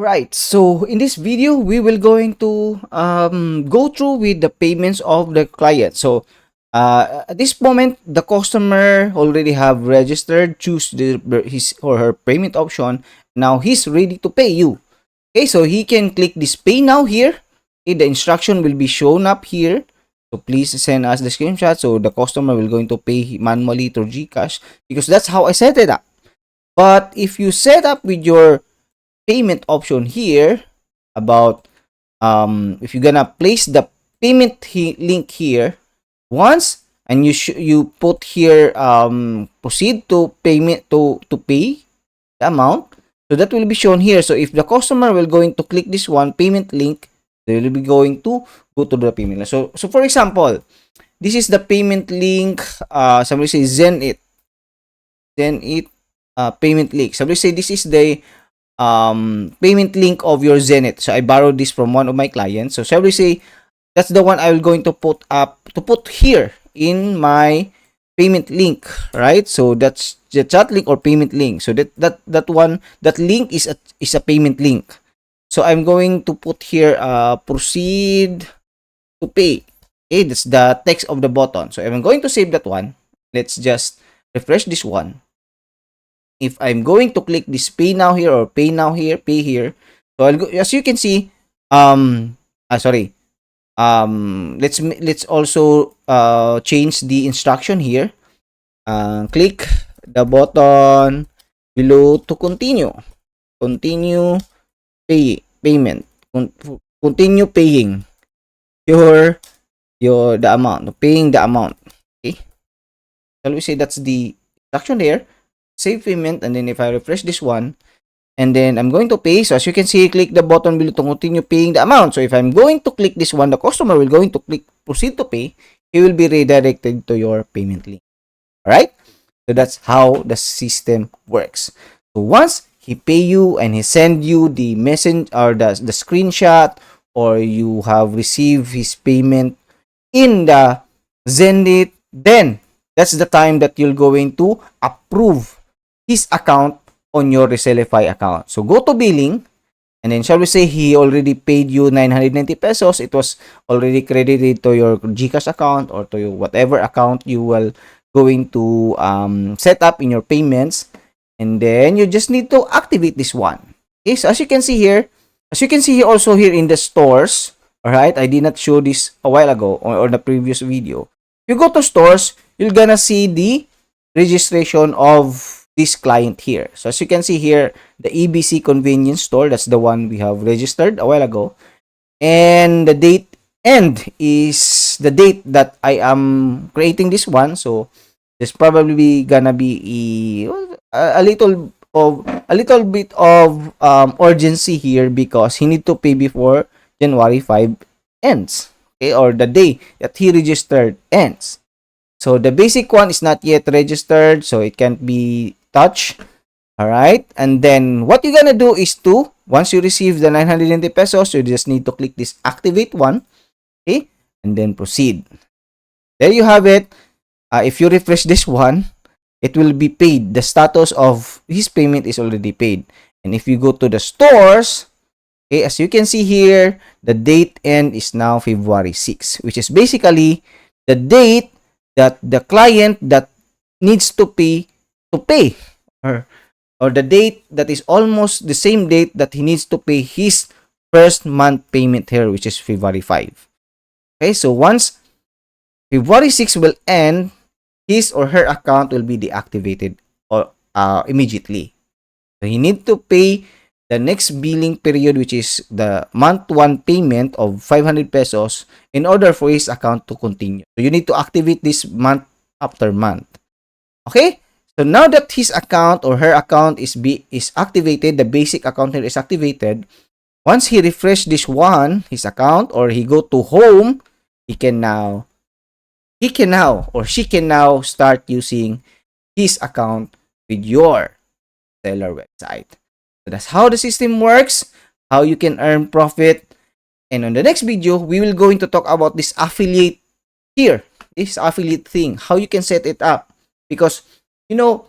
Alright, so in this video, we will going to go through with the payments of the client. So at this moment, the customer already have registered, choose his or her payment option. Now he's ready to pay you. Okay, so he can click this pay now here. Okay, the instruction will be shown up here. So please send us the screenshot so the customer will going to pay manually through GCash because that's how I set it up. But if you set up with your payment option here about if you're gonna place the payment link here once and you put here proceed to payment to pay the amount, so that will be shown here. So if the customer will going to click this one payment link, they will be going to go to the payment link. So for example, this is the payment link. Somebody say Zenit payment link. Somebody say this is the payment link of your Zenit. So I borrowed this from one of my clients. So shall we say that's the one I will going to put here in my payment link, right? So that's the chat link or payment link. So that link is a payment link. So I'm going to put here proceed to pay. Okay, that's the text of the button. So I'm going to save that one. Let's just refresh this one. If I'm going to click this pay now here or pay now here, pay here, so I'll go, as you can see, let's also change the instruction here. Click the button below to continue payment, continue paying the amount, paying the amount. Okay, shall we say that's the instruction there. Save payment, and then if I refresh this one and then I'm going to pay, so as you can see, click the button below to continue paying the amount. So if I'm going to click this one, the customer will going to click proceed to pay, he will be redirected to your payment link. All right, so that's how the system works. So once he pay you and he send you the message or the screenshot, or you have received his payment in the Zenit, then that's the time that you're going to approve his account on your Reselify account. So go to billing, and then shall we say he already paid you 990 pesos. It was already credited to your GCash account or to your whatever account you will going to set up in your payments, and then you just need to activate this one. Okay, so as you can see here, also here in the stores, all right, I did not show this a while ago or the previous video. If you go to stores, you're gonna see the registration of this client here. So as you can see here, the EBC convenience store, that's the one we have registered a while ago, and the date end is the date that I am creating this one. So there's probably gonna be a little bit of urgency here because he need to pay before January 5 ends, okay, or the day that he registered ends. So the basic one is not yet registered, so it can't be touched. All right, and then what you're gonna do is to, once you receive the 990 pesos, you just need to click this activate one, okay, and then proceed. There you have it. If you refresh this one, it will be paid. The status of his payment is already paid. And if you go to the stores, okay, as you can see here, the date end is now February 6, which is basically the date that the client that needs to pay or the date that is almost the same date that he needs to pay his first month payment here, which is February 5. Okay, so once February 6 will end, his or her account will be deactivated or immediately. So he need to pay the next billing period, which is the month 1 payment of 500 pesos in order for his account to continue. So you need to activate this month after month. Okay? So now that his account or her account is activated, the basic account here is activated. Once he refresh this one, his account, or he go to home, he can now or she can now start using his account with your seller website. So that's how the system works, how you can earn profit. And on the next video, we will going to talk about this affiliate here, this affiliate thing, how you can set it up. Because, you know,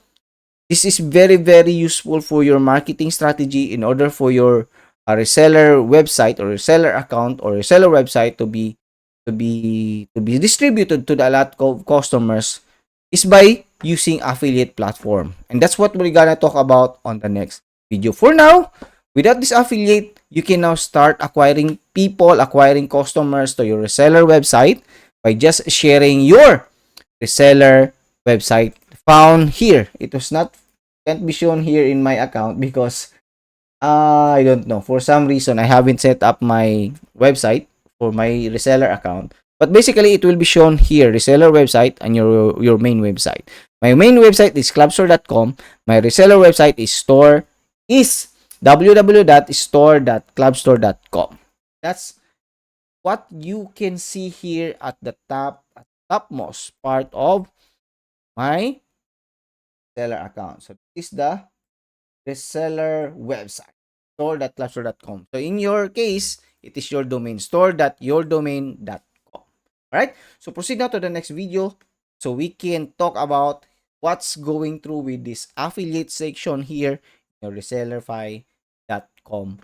this is very, very useful for your marketing strategy in order for your a reseller website or reseller account or reseller website to be distributed to the a lot of customers is by using affiliate platform. And that's what we're gonna talk about on the next video. For now, without this affiliate, you can now start acquiring people, acquiring customers to your reseller website by just sharing your reseller website found here. It was not can't be shown here in my account because I don't know. For some reason, I haven't set up my website for my reseller account. But basically, it will be shown here, reseller website and your main website. My main website is clubstore.com. My reseller website is www.store.clubstore.com. That's what you can see here at the topmost part of my seller account. So this is the reseller website, store.clubstore.com. So in your case, it is your domain, store.yourdomain.com. Alright, so proceed now to the next video so we can talk about what's going through with this affiliate section here, your resellerfi.com